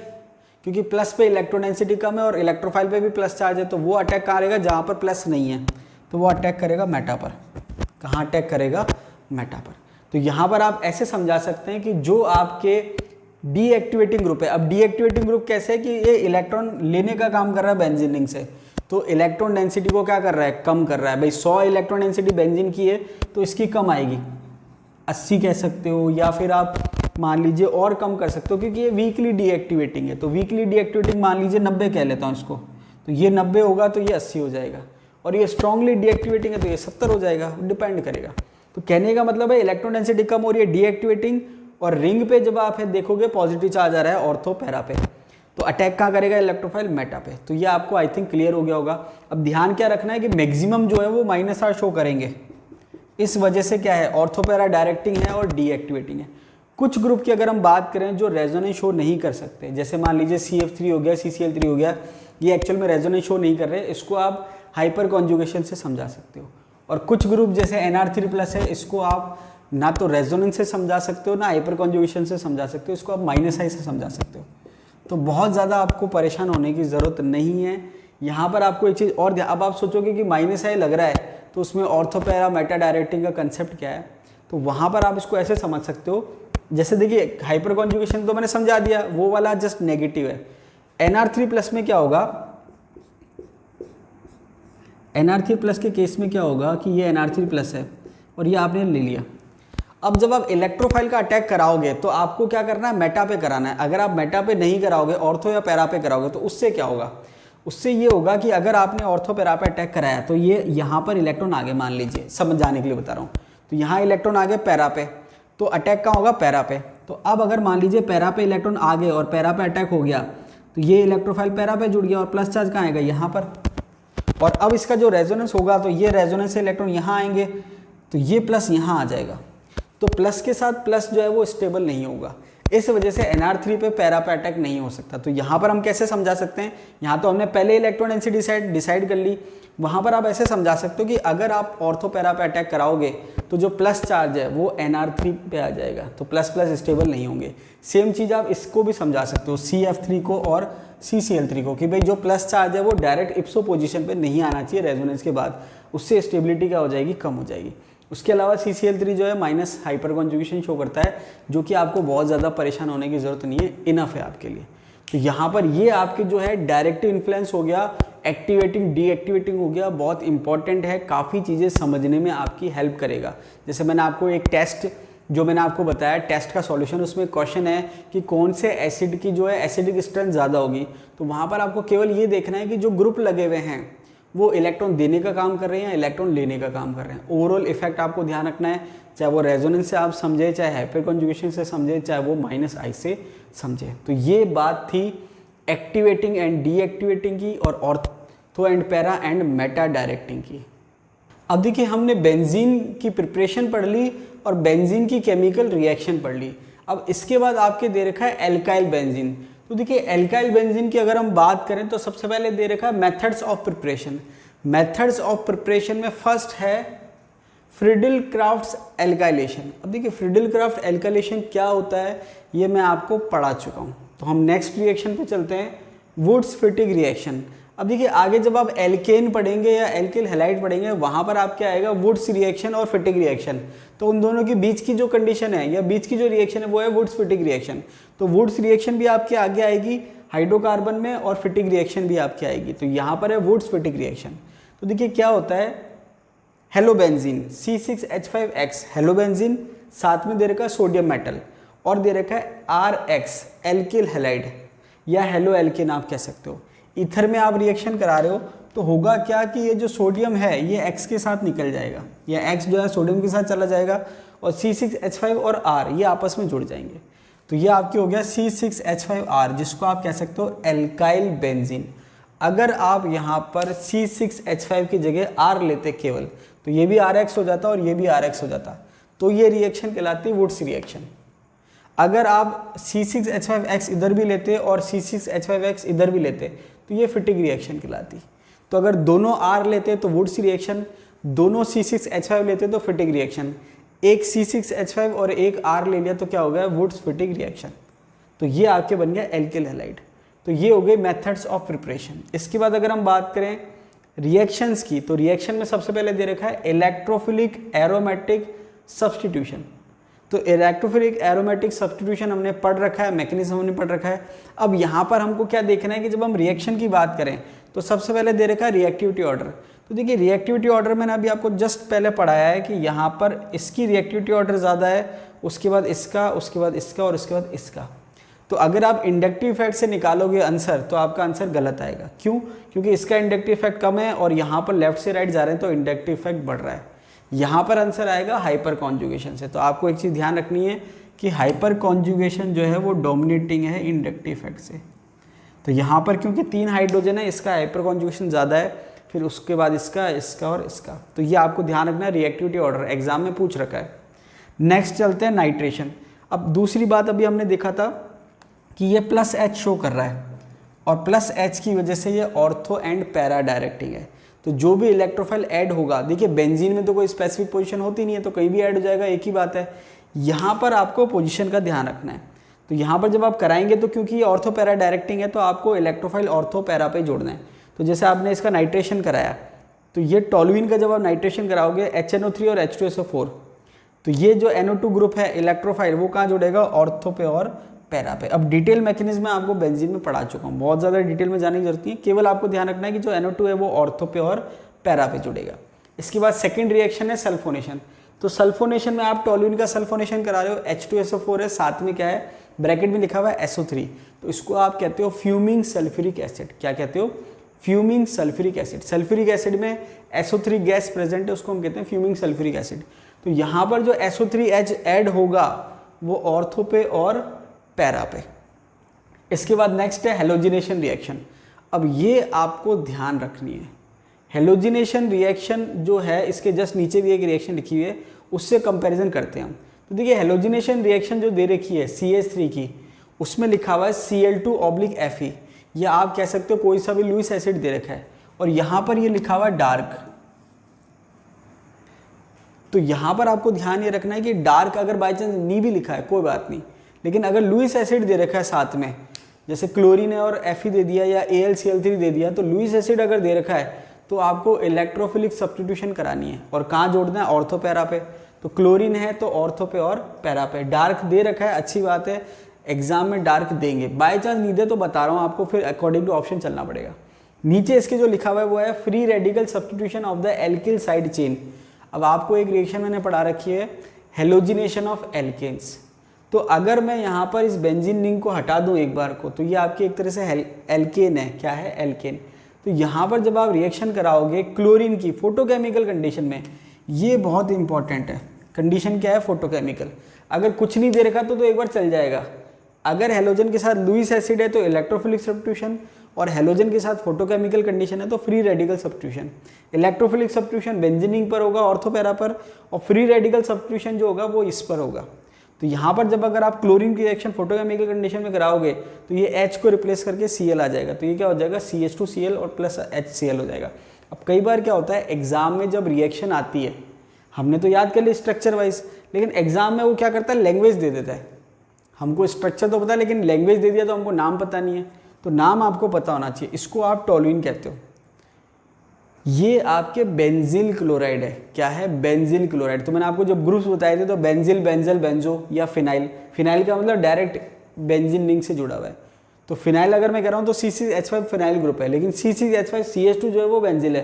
क्योंकि प्लस पे इलेक्ट्रोडेंसिटी कम है और इलेक्ट्रोफाइल पे भी प्लस चार्ज है, तो वो अटैक कहाँ करेगा, जहाँ पर प्लस नहीं है तो वो अटैक करेगा मेटा पर। कहाँ अटैक करेगा, मेटा पर। तो यहाँ पर आप ऐसे समझा सकते हैं कि जो आपके डीएक्टिवेटिंग ग्रुप है, अब डीएक्टिवेटिंग ग्रुप कैसे है कि ये इलेक्ट्रॉन लेने का काम कर रहा है बेंजीन रिंग से, तो इलेक्ट्रॉन डेंसिटी को क्या कर रहा है, कम कर रहा है। भाई 100 इलेक्ट्रॉन डेंसिटी बेंजीन की है तो इसकी कम आएगी, 80 कह सकते हो, या फिर आप मान लीजिए और कम कर सकते हो, क्योंकि ये वीकली डीएक्टिवेटिंग है। तो वीकली डीएक्टिवेटिंग मान लीजिए 90 कह लेता हूँ इसको, तो ये 90 होगा तो ये 80 हो जाएगा, और ये स्ट्रांगली डीएक्टिवेटिंग है तो ये 70 हो जाएगा, डिपेंड करेगा। तो कहने का मतलब है इलेक्ट्रॉन डेंसिटी कम हो रही है डीएक्टिवेटिंग, और रिंग पे जब आप देखोगे पॉजिटिव चार्ज आ रहा है ऑर्थो पैरा पे, तो अटैक कहाँ करेगा, इलेक्ट्रोफाइल मेटा पे। तो ये आपको आई थिंक क्लियर हो गया होगा। अब ध्यान क्या रखना है कि मैक्सिमम जो है वो -R शो करेंगे, इस वजह से क्या है, ऑर्थो पैरा डायरेक्टिंग है और डीएक्टिवेटिंग है। कुछ ग्रुप की अगर हम बात करें जो रेजोनेंस शो नहीं कर सकते, जैसे मान लीजिए CF3 हो गया, CCl3 हो गया, ये एक्चुअल में रेजोनेंस शो नहीं कर रहे, इसको आप हाइपर कॉन्जुगेशन से समझा सकते हो। और कुछ ग्रुप जैसे NR3+ है, इसको आप ना तो रेजोनेंस से समझा सकते हो ना हाइपर कॉन्जुगेशन से समझा सकते हो, इसको आप -I से समझा सकते हो। तो बहुत ज़्यादा आपको परेशान होने की ज़रूरत नहीं है। यहाँ पर आपको एक चीज़ और, अब आप सोचोगे कि -I लग रहा है तो उसमें ऑर्थो पैरा मेटा डायरेक्टिंग का कंसेप्ट क्या है, तो वहाँ पर आप इसको ऐसे समझ सकते हो। जैसे देखिए हाइपर कॉन्जुगेशन तो मैंने समझा दिया, वो वाला जस्ट नेगेटिव है। NR3+ में क्या होगा, NR3+ के केस में क्या होगा कि ये NR3+ है और ये आपने ले लिया। अब जब आप इलेक्ट्रोफाइल का अटैक कराओगे तो आपको क्या करना है, मेटा पे कराना है। अगर आप मेटा पे नहीं कराओगे, ऑर्थो या पैरा पे कराओगे, तो उससे क्या होगा, उससे ये होगा कि अगर आपने ऑर्थो पैरा पे अटैक कराया तो ये यहाँ पर इलेक्ट्रॉन आगे, मान लीजिए समझाने के लिए बता रहा हूँ, तो यहाँ इलेक्ट्रॉन आगे पैरा पे, तो अटैक कहाँ होगा, पैरा पे। तो अब अगर मान लीजिए पैरा पे इलेक्ट्रॉन आ गए और पैरा पे अटैक हो गया, तो ये इलेक्ट्रोफाइल पैरा पे जुड़ गया और प्लस चार्ज कहाँ आएगा, यहाँ पर। और अब इसका जो रेजोनेंस होगा तो ये रेजोनेंस से इलेक्ट्रॉन यहाँ आएंगे, तो ये प्लस यहाँ आ जाएगा। तो प्लस के साथ प्लस जो है वो स्टेबल नहीं होगा, इस वजह से NR3 पे पैरा पे अटैक नहीं हो सकता। तो यहाँ पर हम कैसे समझा सकते हैं, यहाँ तो हमने पहले इलेक्ट्रॉन डेंसिटी डिसाइड कर ली, वहाँ पर आप ऐसे समझा सकते हो कि अगर आप ऑर्थो पैरा पे अटैक कराओगे तो जो प्लस चार्ज है वो NR3 पे आ जाएगा, तो प्लस प्लस स्टेबल नहीं होंगे। सेम चीज़ आप इसको भी समझा सकते हो, CF3 को और CCl3 को, कि भाई जो प्लस चार्ज है वो डायरेक्ट इप्सो पोजीशन पे नहीं आना चाहिए रेजोनेंस के बाद, उससे स्टेबिलिटी क्या हो जाएगी, कम हो जाएगी। उसके अलावा CCl3 जो है माइनस हाइपर कॉन्जुगेशन शो करता है, जो कि आपको बहुत ज़्यादा परेशान होने की ज़रूरत नहीं है, इनफ है आपके लिए। तो यहाँ पर ये आपके जो है डायरेक्टिव इन्फ्लुएंस हो गया, एक्टिवेटिंग डीएक्टिवेटिंग हो गया, बहुत इंपॉर्टेंट है, काफ़ी चीज़ें समझने में आपकी हेल्प करेगा। जैसे मैंने आपको एक टेस्ट जो मैंने आपको बताया, टेस्ट का सॉल्यूशन, उसमें क्वेश्चन है कि कौन से एसिड की जो है एसिडिक स्ट्रेंथ ज़्यादा होगी, तो वहाँ पर आपको केवल ये देखना है कि जो ग्रुप लगे हुए हैं वो इलेक्ट्रॉन देने का काम कर रहे हैं या इलेक्ट्रॉन लेने का काम कर रहे हैं। ओवरऑल इफेक्ट आपको ध्यान रखना है, चाहे वो रेजोनेंस से आप समझे, चाहे हाइपर कॉन्जुगेशन से समझे, चाहे वो -I से समझे। तो ये बात थी एक्टिवेटिंग एंड डीएक्टिवेटिंग की और ortho and para and Meta directing की। अब देखिए हमने बेंजीन की प्रिपरेशन पढ़ ली और बेंजीन की केमिकल रिएक्शन पढ़ ली। अब इसके बाद आपके दे रखा है एल्काइल बेंजीन। तो देखिए एल्काइल बेंजीन की अगर हम बात करें तो सबसे पहले दे रखा है methods of preparation. Methods of preparation में फर्स्ट है फ्रिडल क्राफ्ट्स एल्काइलेशन। अब देखिए फ्रिडल क्राफ्ट एल्काइलेशन क्या होता है ये मैं आपको पढ़ा चुका हूँ। तो हम नेक्स्ट रिएक्शन पे चलते हैं, वुड्स फिटिग रिएक्शन। अब देखिए आगे जब आप एल्केन पढ़ेंगे या एल्किल हैलाइड पढ़ेंगे वहाँ पर आपके आएगा वुड्स रिएक्शन और फिटिग रिएक्शन। तो उन दोनों के बीच की जो कंडीशन है या बीच की जो रिएक्शन है वो है वुड्स फिटिग रिएक्शन। तो वुड्स रिएक्शन भी आपके आगे आएगी हाइड्रोकार्बन में और फिटिग रिएक्शन भी आपकी आएगी। तो यहाँ पर है वुड्स फिटिग रिएक्शन। तो देखिए क्या होता है, हेलोबेंजीन C6H5X हेलोबेंजीन, साथ में दे रखा है सोडियम मेटल और दे रखा है RX एल्किल हैलाइड या हेलो एल्केन आप कह सकते हो। ईथर में आप रिएक्शन करा रहे हो तो होगा क्या कि ये जो सोडियम है ये X के साथ निकल जाएगा या X जो है सोडियम के साथ चला जाएगा और C6H5 और R ये आपस में जुड़ जाएंगे। तो ये आपकी हो गया C6H5R जिसको आप कह सकते हो एल्काइल बेंजीन। अगर आप यहाँ पर C6H5 की जगह R लेते केवल तो ये भी RX हो जाता और ये भी RX हो जाता, तो ये रिएक्शन कहलाती है वुड्स रिएक्शन। अगर आप C6H5X इधर भी लेते और C6H5X इधर भी लेते तो ये फिटिग रिएक्शन कहलाती। तो अगर दोनों R लेते तो वुड्स रिएक्शन, दोनों C6H5 लेते तो फिटिग रिएक्शन, एक C6H5 और एक R ले लिया तो क्या हो गया वुड्स फिटिग रिएक्शन। तो ये आपके बन गया एल्किल हैलाइड। तो ये हो गए मेथड्स ऑफ प्रिपरेशन। इसके बाद अगर हम बात करें रिएक्शंस की तो रिएक्शन में सबसे पहले दे रखा है इलेक्ट्रोफिलिक एरोमेटिक सब्स्टिट्यूशन। तो इलेक्ट्रोफिलिक एरोमेटिक सब्स्टिट्यूशन हमने पढ़ रखा है, मैकेनिज्म हमने पढ़ रखा है। अब यहाँ पर हमको क्या देखना है कि जब हम रिएक्शन की बात करें तो सबसे पहले दे रखा है रिएक्टिविटी ऑर्डर। तो देखिए रिएक्टिविटी ऑर्डर मैंने अभी आपको जस्ट पहले पढ़ाया है कि यहाँ पर इसकी रिएक्टिविटी ऑर्डर ज़्यादा है, उसके बाद इसका, उसके बाद इसका और उसके बाद इसका। तो अगर आप इंडक्टिव इफेक्ट से निकालोगे आंसर तो आपका आंसर गलत आएगा। क्यों? क्योंकि इसका इंडक्टिव इफेक्ट कम है और यहाँ पर लेफ्ट से राइट जा रहे हैं तो इंडक्टिव इफेक्ट बढ़ रहा है। यहाँ पर आंसर आएगा हाइपर कॉन्जुगेशन से। तो आपको एक चीज़ ध्यान रखनी है कि हाइपर कॉन्जुगेशन जो है वो डोमिनेटिंग है इंडक्टिव इफेक्ट से। तो यहाँ पर क्योंकि 3 हाइड्रोजन है इसका हाइपर कॉन्जुगेशन ज़्यादा है, फिर उसके बाद इसका, इसका और इसका। तो ये आपको ध्यान रखना है, रिएक्टिविटी ऑर्डर एग्जाम में पूछ रखा है। नेक्स्ट चलते हैं नाइट्रेशन। अब दूसरी बात अभी हमने देखा था कि ये +H शो कर रहा है और +H की वजह से ये ऑर्थो एंड पैरा डायरेक्टिंग है। तो जो भी इलेक्ट्रोफाइल ऐड होगा, देखिए बेंजीन में तो कोई स्पेसिफिक पोजीशन होती नहीं है तो कहीं भी ऐड हो जाएगा, एक ही बात है। यहाँ पर आपको पोजीशन का ध्यान रखना है। तो यहाँ पर जब आप कराएंगे तो क्योंकि ये ऑर्थो पैरा डायरेक्टिंग है तो आपको इलेक्ट्रोफाइल ऑर्थो पैरा पे जोड़ना है। तो जैसे आपने इसका नाइट्रेशन कराया तो ये टॉलुइन का जब आप नाइट्रेशन कराओगे HNO3 और H2SO4 तो ये जो NO2 ग्रुप है इलेक्ट्रोफाइल वो कहाँ जुड़ेगा, ऑर्थो पे और पैरा पे। अब डिटेल मैकेनिज्म मैं आपको बेंजीन में पढ़ा चुका हूँ, बहुत ज़्यादा डिटेल में जाने की जरूरत नहीं है, केवल आपको ध्यान रखना है कि जो NO2 है वो ऑर्थो पे और पैरा पे जुड़ेगा। इसके बाद सेकंड रिएक्शन है सल्फोनेशन। तो सल्फोनेशन में आप टॉलुइन का सल्फोनेशन करा रहे हो, H2SO4 है, साथ में क्या है ब्रैकेट में लिखा हुआ है SO3, तो इसको आप कहते हो फ्यूमिंग सल्फ्यूरिक एसिड। क्या कहते हो? Fuming sulphuric acid. Sulphuric acid में SO3 गैस प्रेजेंट है, उसको हम कहते हैं फ्यूमिंग सल्फ्यूरिक एसिड। तो यहाँ पर जो SO3H ऐड होगा वो ऑर्थो पे और पैरा पे। इसके बाद नेक्स्ट है हेलोजिनेशन रिएक्शन। अब ये आपको ध्यान रखनी है, हेलोजिनेशन रिएक्शन जो है इसके जस्ट नीचे भी एक रिएक्शन लिखी हुई है, उससे कंपैरिजन करते हैं हम। तो देखिए हेलोजिनेशन रिएक्शन जो दे रखी है CH3 की, उसमें लिखा हुआ है Cl2/Fe, या आप कह सकते हो कोई सा भी लुईस एसिड दे रखा है और यहाँ पर ये लिखा हुआ है डार्क। तो यहाँ पर आपको ध्यान ये रखना है कि डार्क अगर बाई चांस नहीं भी लिखा है कोई बात नहीं, लेकिन अगर लुईस एसिड दे रखा है साथ में, जैसे क्लोरीन है और Fe दे दिया या AlCl3 दे दिया, तो लुईस एसिड अगर दे रखा है तो आपको इलेक्ट्रोफिलिक सब्स्टिट्यूशन करानी है और कहाँ जोड़ना है, ऑर्थो पैरा पे। तो क्लोरीन है तो ऑर्थो पे और पैरा पे। डार्क दे रखा है, अच्छी बात है, एग्जाम में डार्क देंगे, बाई चांस नहीं दे तो बता रहा हूँ आपको, फिर अकॉर्डिंग टू ऑप्शन चलना पड़ेगा। नीचे इसके जो लिखा हुआ है वो है free radical substitution of the alkyl side chain. अब आपको एक रिएक्शन मैंने पढ़ा रखी है हेलोजिनेशन ऑफ एल्केन्स। तो अगर मैं यहाँ पर इस बेंजीन रिंग को हटा दूँ एक बार को, तो ये आपकी एक तरह से एल्केन है। क्या है? एल्केन। तो यहाँ पर जब आप रिएक्शन कराओगे क्लोरीन की फोटोकेमिकल कंडीशन में, ये बहुत इंपॉर्टेंट है। कंडीशन क्या है? फोटोकेमिकल। अगर कुछ नहीं दे रखा तो एक बार चल जाएगा। अगर हेलोजन के साथ लुईस एसिड है तो इलेक्ट्रोफिलिक सब्स्टिट्यूशन, और हेलोजन के साथ फोटोकेमिकल कंडीशन है तो free radical substitution. Electrophilic substitution benzene ring पर होगा ऑर्थो पैरा पर, और फ्री रेडिकल सब्स्टिट्यूशन जो होगा वो इस पर होगा। तो यहाँ पर जब अगर आप क्लोरीन की रिएक्शन फोटोकेमिकल कंडीशन में कराओगे तो ये H को रिप्लेस करके Cl आ जाएगा, तो ये क्या हो जाएगा CH2Cl और प्लस HCl हो जाएगा। अब कई बार क्या होता है एग्जाम में जब रिएक्शन आती है, हमने तो याद कर लिया स्ट्रक्चर वाइज, लेकिन एग्जाम में वो क्या करता है लैंग्वेज दे देता है। हमको स्ट्रक्चर तो पता है लेकिन लैंग्वेज दे दिया तो हमको नाम पता नहीं है, तो नाम आपको पता होना चाहिए। इसको आप टोलुइन कहते हो। ये आपके बेंजिल क्लोराइड है। क्या है? Benzyl chloride. तो मैंने आपको जब ग्रुप्स बताए थे तो बेंजिल, बेंजल, बेंजो या फिनाइल। फिनाइल का मतलब डायरेक्ट बेंजीन लिंक से जुड़ा हुआ है। तो फिनाइल अगर मैं कह रहा हूँ तो CCH5 फिनाइल ग्रुप है, लेकिन CCH5CH2 जो है वो बेंजिल है।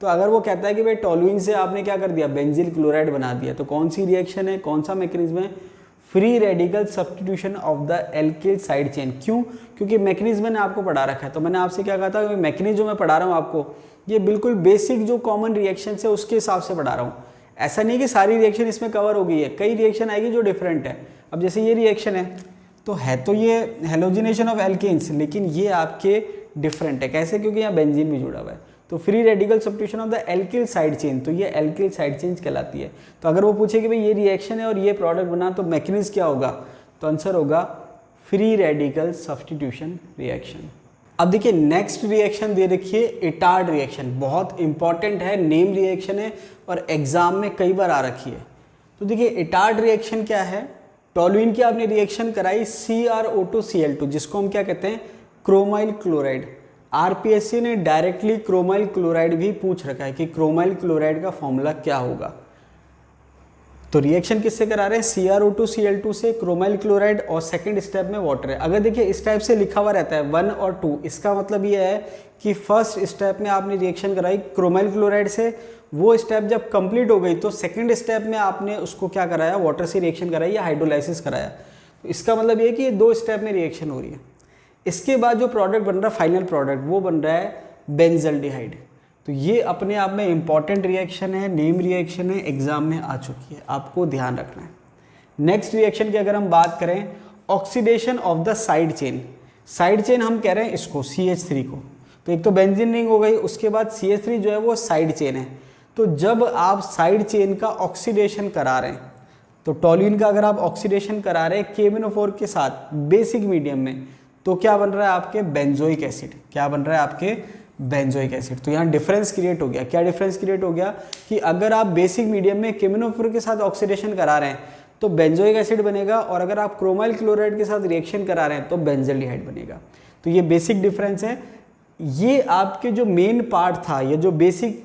तो अगर वो कहता है कि भाई टोलुइन से आपने क्या कर दिया बेंजिल क्लोराइड बना दिया, तो कौन सी रिएक्शन है, कौन सा मैकेनिज्म है? Free radical substitution of the alkyl side chain. क्यों? क्योंकि मैकेनिज्म मैंने आपको पढ़ा रखा है। तो मैंने आपसे क्या कहा था, मैकेनिज्म जो मैं पढ़ा रहा हूँ आपको ये बिल्कुल बेसिक जो कॉमन रिएक्शन है उसके हिसाब से पढ़ा रहा हूँ। ऐसा नहीं कि सारी रिएक्शन इसमें कवर हो गई है, कई रिएक्शन आएगी जो डिफरेंट है। अब जैसे ये रिएक्शन है तो ये हेलोजिनेशन ऑफ एल्केन्स, लेकिन ये आपके डिफरेंट है। कैसे? क्योंकि यहाँ बेंजीन भी जुड़ा हुआ है। तो free radical substitution of the alkyl side chain, तो ये एल्किल साइड चेन कहलाती है। तो अगर वो पूछे कि भाई ये रिएक्शन है और ये प्रोडक्ट बना तो मैकेनिज्म क्या होगा, तो आंसर होगा फ्री रेडिकल सब्स्टिट्यूशन रिएक्शन। अब देखिए नेक्स्ट रिएक्शन दे रखिए इटार्ड रिएक्शन, बहुत इंपॉर्टेंट है, नेम रिएक्शन है और एग्जाम में कई बार आ रखी है। तो देखिए इटार्ड रिएक्शन क्या है? टोलुइन की आपने रिएक्शन कराई CrO2Cl2, जिसको हम क्या कहते हैं क्रोमाइल क्लोराइड। RPSC ने डायरेक्टली क्रोमाइल क्लोराइड भी पूछ रखा है कि क्रोमाइल क्लोराइड का फॉर्मूला क्या होगा। तो रिएक्शन किससे करा रहे हैं? CrO2Cl2 से क्रोमाइल क्लोराइड, और सेकंड स्टेप में वाटर है। अगर देखिए इस टाइप से लिखा हुआ रहता है 1 और 2, इसका मतलब ये है कि फर्स्ट स्टेप में आपने रिएक्शन कराई क्रोमाइल क्लोराइड से, वो स्टेप जब कंप्लीट हो गई तो सेकंड स्टेप में आपने उसको क्या कराया, वाटर से रिएक्शन कराई या हाइड्रोलाइसिस कराया। तो इसका मतलब ये कि ये 2 स्टेप में रिएक्शन हो रही है। इसके बाद जो प्रोडक्ट बन रहा है फाइनल प्रोडक्ट, वो बन रहा है बेंजल्डिहाइड। तो ये अपने आप में इंपॉर्टेंट रिएक्शन है, नेम रिएक्शन है, एग्जाम में आ चुकी है, आपको ध्यान रखना है। नेक्स्ट रिएक्शन की अगर हम बात करें, oxidation of the side chain. Side chain हम कह रहे हैं इसको CH3 को, तो एक तो बेंजीन रिंग हो गई, उसके बाद CH3 जो है वो साइड चेन है। तो जब आप साइड चेन का ऑक्सीडेशन करा रहे हैं, तो टोलुइन का अगर आप ऑक्सीडेशन करा रहे हैं KMnO4 के साथ बेसिक मीडियम में, तो क्या बन रहा है आपके बेंजोइक एसिड। क्या बन रहा है आपके बेंजोइक एसिड। तो यहाँ डिफरेंस क्रिएट हो गया। क्या डिफरेंस क्रिएट हो गया कि अगर आप बेसिक मीडियम में KMnO4 के साथ ऑक्सीडेशन करा रहे हैं तो बेंजोइक एसिड बनेगा, और अगर आप क्रोमाइल क्लोराइड के साथ रिएक्शन करा रहे हैं तो बेंजल्डिहाइड बनेगा। तो ये बेसिक डिफरेंस है। ये आपके जो मेन पार्ट था, ये जो बेसिक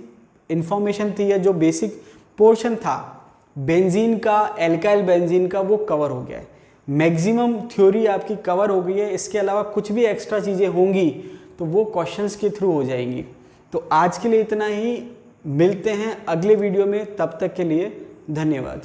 इंफॉर्मेशन थी या जो बेसिक पोर्शन था बेंजीन का, एल्काइल बेंजीन का, वो कवर हो गया है। मैक्सिमम थ्योरी आपकी कवर हो गई है। इसके अलावा कुछ भी एक्स्ट्रा चीज़ें होंगी तो वो क्वेश्चंस के थ्रू हो जाएंगी। तो आज के लिए इतना ही, मिलते हैं अगले वीडियो में, तब तक के लिए धन्यवाद।